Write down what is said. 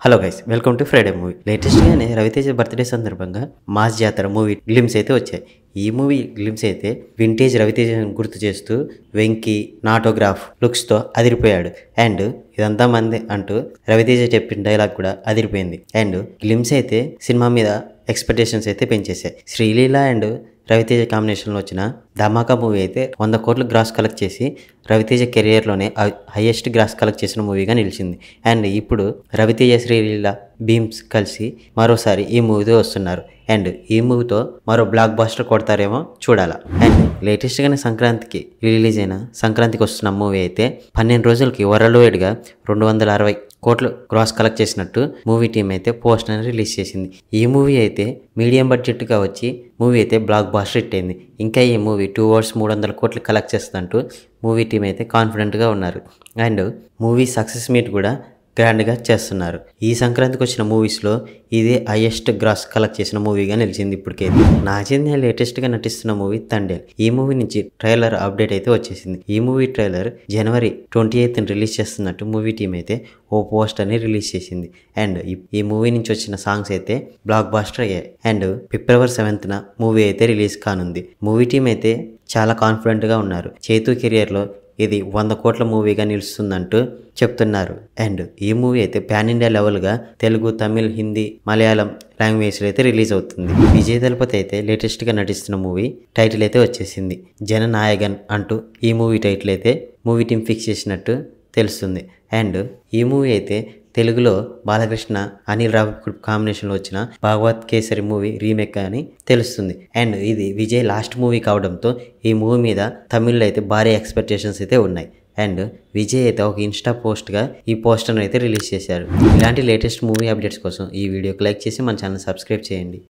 Hello guys, welcome to Friday movie. లేటెస్ట్గానే Raviteja birthday సందర్భంగా mass జాతర movie glimpse అయితే వచ్చాయి. ఈ మూవీ గ్లిమ్స్ అయితే వింటేజ్ రవితేజను గుర్తు చేస్తూ వెంకీ నాటోగ్రాఫ్ లుక్స్తో అదిరిపోయాడు. అండ్ ఇదంతా మంది అంటూ రవితేజ చెప్పిన డైలాగ్ కూడా అదిరిపోయింది. అండ్ గ్లిమ్స్ అయితే సినిమా మీద ఎక్స్పెక్టేషన్స్ అయితే పెంచేశాయి. శ్రీలీల అండ్ రవితేజ కాంబినేషన్లో వచ్చిన ధమాకా మూవీ అయితే 100 కోట్లు గ్రాస్ కలెక్ట్ చేసి రవితేజ కెరియర్లోనే హైయెస్ట్ గ్రాస్ కలెక్ట్ చేసిన మూవీగా నిలిచింది. అండ్ ఇప్పుడు రవితేజ శ్రీలీల భీమ్స్ కలిసి మరోసారి ఈ మూవీతో వస్తున్నారు. అండ్ ఈ మూవీతో మరో బ్లాక్ బాస్టర్ కొడతారేమో చూడాలా. అండ్ లేటెస్ట్గానే సంక్రాంతికి రిలీజ్ అయిన సంక్రాంతికి వస్తున్న మూవీ అయితే 12 రోజులకి వరల్డ్ వైడ్గా 260 కోట్లు గ్రాస్ కలెక్ట్ చేసినట్టు మూవీ టీం అయితే పోస్టర్ రిలీజ్ చేసింది. ఈ మూవీ అయితే మీడియం బడ్జెట్గా వచ్చి మూవీ అయితే బ్లాక్ బాస్టర్ హిట్ అయింది. ఇంకా ఈ మూవీ 2 అవర్స్ 300 కోట్లు కలెక్ట్ చేస్తుందంటూ మూవీ టీం అయితే కాన్ఫిడెంట్గా ఉన్నారు. అండ్ మూవీ సక్సెస్ మీట్ కూడా గ్రాండ్గా చేస్తున్నారు. ఈ సంక్రాంతికి వచ్చిన మూవీస్లో ఇదే హైయెస్ట్ గ్రాస్ కలెక్ట్ చేసిన మూవీగా నిలిచింది. ఇప్పటికైతే నాగచైతన్య లేటెస్ట్గా నటిస్తున్న మూవీ తండేల్. ఈ మూవీ నుంచి ట్రైలర్ అప్డేట్ అయితే వచ్చేసింది. ఈ మూవీ ట్రైలర్ జనవరి 28th రిలీజ్ చేస్తున్నట్టు మూవీ టీం అయితే ఓ పోస్టర్ని రిలీజ్ చేసింది. అండ్ ఈ మూవీ నుంచి వచ్చిన సాంగ్స్ అయితే బ్లాక్ బాస్టర్ అయ్యాయి. అండ్ ఫిబ్రవరి 7th మూవీ అయితే రిలీజ్ కానుంది. మూవీ టీం అయితే చాలా కాన్ఫిడెంట్గా ఉన్నారు. చేతు కెరియర్లో ఇది 100 కోట్ల మూవీగా నిలుస్తుందంటూ చెప్తున్నారు. అండ్ ఈ మూవీ అయితే పాన్ ఇండియా లెవెల్గా తెలుగు, తమిళ్, హిందీ, మలయాళం లాంగ్వేజ్లో అయితే రిలీజ్ అవుతుంది. విజయ్ దళపతి అయితే లేటెస్ట్గా నటిస్తున్న మూవీ టైటిల్ అయితే వచ్చేసింది. జననాయగన్ అంటూ ఈ మూవీ టైటిల్ అయితే మూవీ టీం ఫిక్స్ చేసినట్టు తెలుస్తుంది. అండ్ ఈ మూవీ అయితే తెలుగులో బాలకృష్ణ, అనిల్ రావిపూడి కాంబినేషన్లో వచ్చిన భాగవత్ కేసరి మూవీ రీమేక్ అని తెలుస్తుంది. అండ్ ఇది విజయ్ లాస్ట్ మూవీ కావడంతో ఈ మూవీ మీద తమిళ్లో అయితే భారీ ఎక్స్పెక్టేషన్స్ అయితే ఉన్నాయి. అండ్ విజయ్ అయితే ఒక ఇన్స్టా పోస్ట్గా ఈ పోస్టర్ని అయితే రిలీజ్ చేశారు. ఇలాంటి లేటెస్ట్ మూవీ అప్డేట్స్ కోసం ఈ వీడియోకి లైక్ చేసి మన ఛానల్ సబ్స్క్రైబ్ చేయండి.